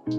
Hey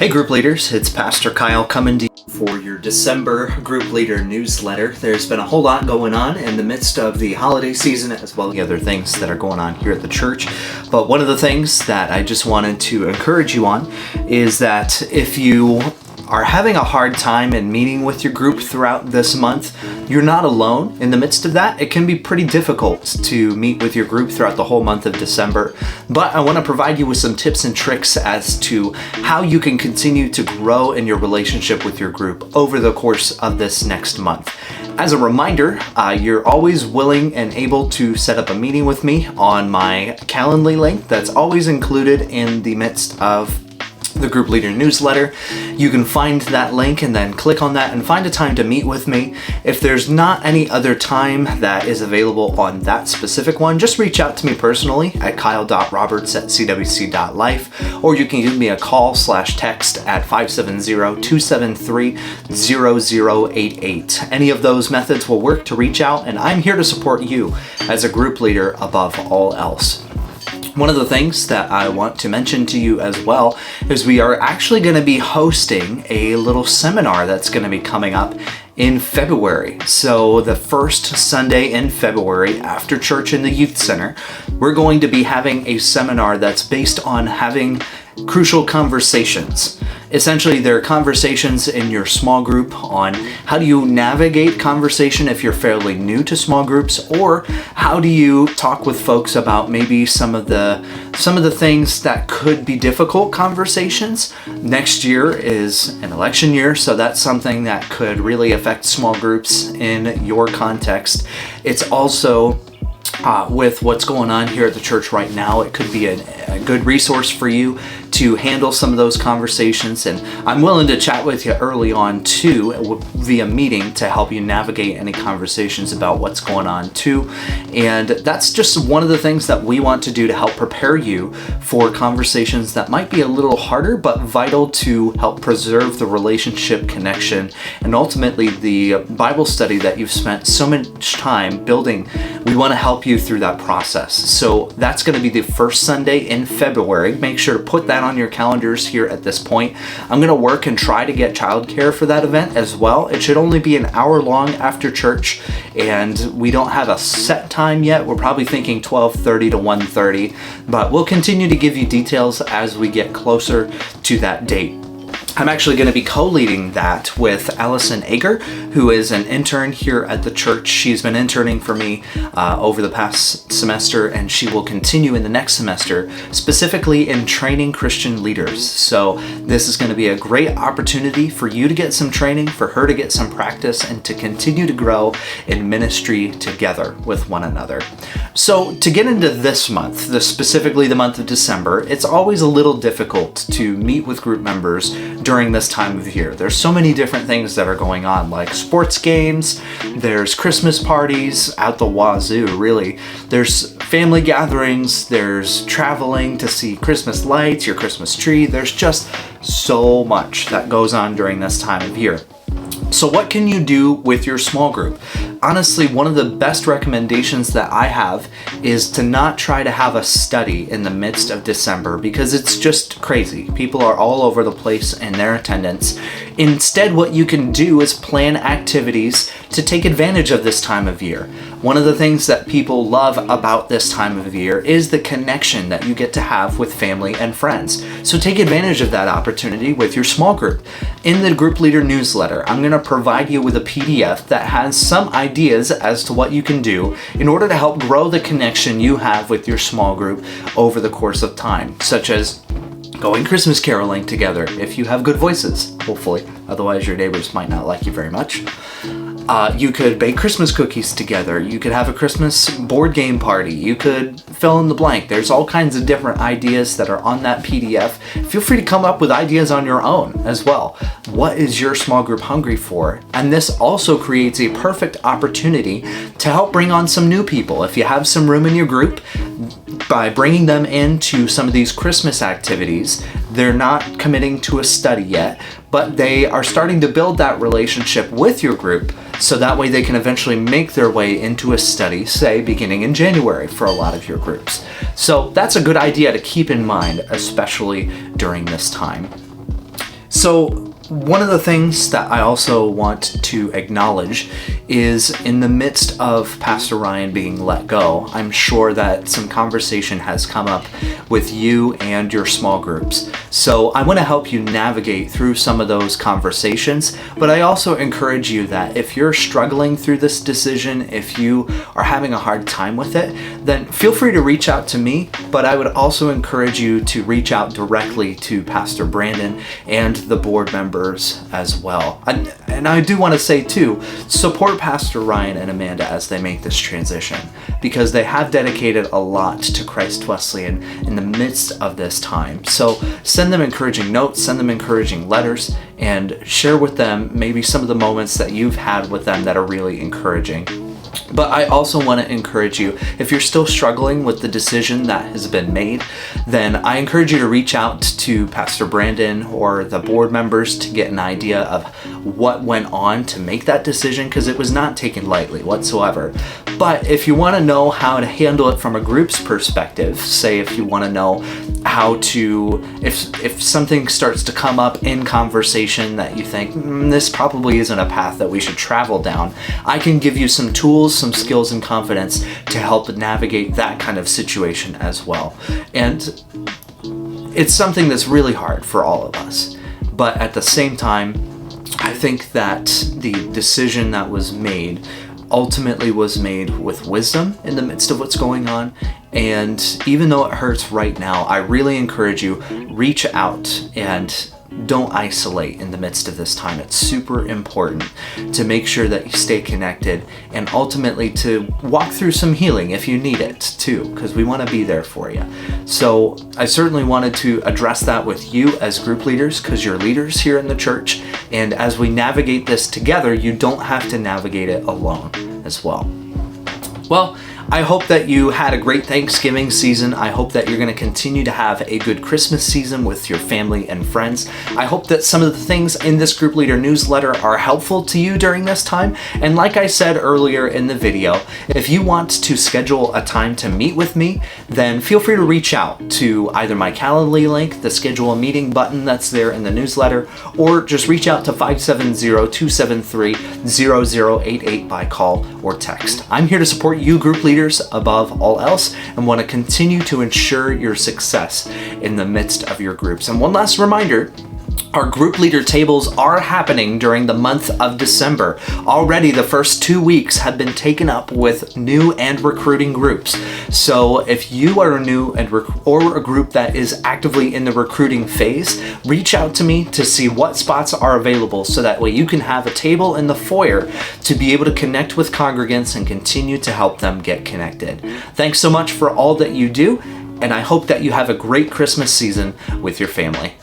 group leaders, it's Pastor Kyle coming to you for your December group leader newsletter. There's been a whole lot going on in the midst of the holiday season as well as the other things that are going on here at the church. But one of the things that I just wanted to encourage you on is that if you are having a hard time in meeting with your group throughout this month, you're not alone. In the midst of that, it can be pretty difficult to meet with your group throughout the whole month of December. But I want to provide you with some tips and tricks as to how you can continue to grow in your relationship with your group over the course of this next month. As a reminder, you're always willing and able to set up a meeting with me on my Calendly link that's always included in the midst of the group leader newsletter. You can find that link and then click on that and find a time to meet with me. If there's not any other time that is available on that specific one, just reach out to me personally at kyle.roberts@cwc.life, or you can give me a call/text at 570-273-0088. Any of those methods will work to reach out, and I'm here to support you as a group leader above all else. One of the things that I want to mention to you as well is we are actually going to be hosting a little seminar that's going to be coming up in February. So the first Sunday in February after church in the youth center, we're going to be having a seminar that's based on having crucial conversations. Essentially, there are conversations in your small group on how do you navigate conversation if you're fairly new to small groups, or how do you talk with folks about maybe some of the things that could be difficult conversations. Next year is an election year, so that's something that could really affect small groups in your context. It's also with what's going on here at the church right now, it could be a good resource for you to handle some of those conversations, and I'm willing to chat with you early on too via meeting to help you navigate any conversations about what's going on too. And that's just one of the things that we want to do to help prepare you for conversations that might be a little harder but vital to help preserve the relationship connection and ultimately the Bible study that you've spent so much time building. We want to help you through that process. So that's going to be the first Sunday in February. Make sure to put that on your calendars here at this point. I'm going to work and try to get childcare for that event as well. It should only be an hour long after church, and we don't have a set time yet. We're probably thinking 12:30 to 1:30, but we'll continue to give you details as we get closer to that date. I'm actually going to be co-leading that with Allison Ager, who is an intern here at the church. She's been interning for me over the past semester, and she will continue in the next semester, specifically in training Christian leaders. So this is going to be a great opportunity for you to get some training, for her to get some practice, and to continue to grow in ministry together with one another. So to get into this month, specifically the month of December, it's always a little difficult to meet with group members during this time of year. There's so many different things that are going on, like sports games, there's Christmas parties out the wazoo, really. There's family gatherings, there's traveling to see Christmas lights, your Christmas tree. There's just so much that goes on during this time of year. So what can you do with your small group? Honestly, one of the best recommendations that I have is to not try to have a study in the midst of December, because it's just crazy. People are all over the place in their attendance. Instead, what you can do is plan activities to take advantage of this time of year. One of the things that people love about this time of year is the connection that you get to have with family and friends. So take advantage of that opportunity with your small group. In the group leader newsletter, I'm going to provide you with a PDF that has some ideas as to what you can do in order to help grow the connection you have with your small group over the course of time, such as going Christmas caroling together if you have good voices, hopefully. Otherwise, your neighbors might not like you very much. You could bake Christmas cookies together. You could have a Christmas board game party. You could fill in the blank. There's all kinds of different ideas that are on that PDF. Feel free to come up with ideas on your own as well. What is your small group hungry for? And this also creates a perfect opportunity to help bring on some new people. If you have some room in your group, by bringing them into some of these Christmas activities, they're not committing to a study yet, but they are starting to build that relationship with your group so that way they can eventually make their way into a study, say beginning in January for a lot of your groups. So that's a good idea to keep in mind, especially during this time. So one of the things that I also want to acknowledge is in the midst of Pastor Ryan being let go, I'm sure that some conversation has come up with you and your small groups. So I want to help you navigate through some of those conversations, but I also encourage you that if you're struggling through this decision, if you are having a hard time with it, then feel free to reach out to me, but I would also encourage you to reach out directly to Pastor Brandon and the board members as well. And I do want to say too, support Pastor Ryan and Amanda as they make this transition, because they have dedicated a lot to Christ Wesleyan in the midst of this time. So send them encouraging notes, send them encouraging letters, and share with them maybe some of the moments that you've had with them that are really encouraging. But I also want to encourage you, if you're still struggling with the decision that has been made, then I encourage you to reach out to Pastor Brandon or the board members to get an idea of what went on to make that decision, because it was not taken lightly whatsoever. But if you want to know how to handle it from a group's perspective, say if you want to know how to, if something starts to come up in conversation that you think, this probably isn't a path that we should travel down, I can give you some tools, some skills and confidence to help navigate that kind of situation as well. And it's something that's really hard for all of us. But at the same time, I think that the decision that was made ultimately was made with wisdom in the midst of what's going on. And even though it hurts right now, I really encourage you, reach out and don't isolate in the midst of this time. It's super important to make sure that you stay connected and ultimately to walk through some healing if you need it too, because we want to be there for you. So I certainly wanted to address that with you as group leaders, because you're leaders here in the church. And as we navigate this together, you don't have to navigate it alone as well. Well, I hope that you had a great Thanksgiving season. I hope that you're going to continue to have a good Christmas season with your family and friends. I hope that some of the things in this group leader newsletter are helpful to you during this time. And like I said earlier in the video, if you want to schedule a time to meet with me, then feel free to reach out to either my Calendly link, the schedule a meeting button that's there in the newsletter, or just reach out to 570-273-0088 by call or text. I'm here to support you group leaders above all else and want to continue to ensure your success in the midst of your groups. And one last reminder, our group leader tables are happening during the month of December. Already the first 2 weeks have been taken up with new and recruiting groups. So if you are new and or a group that is actively in the recruiting phase, reach out to me to see what spots are available so that way you can have a table in the foyer to be able to connect with congregants and continue to help them get connected. Thanks so much for all that you do, and I hope that you have a great Christmas season with your family.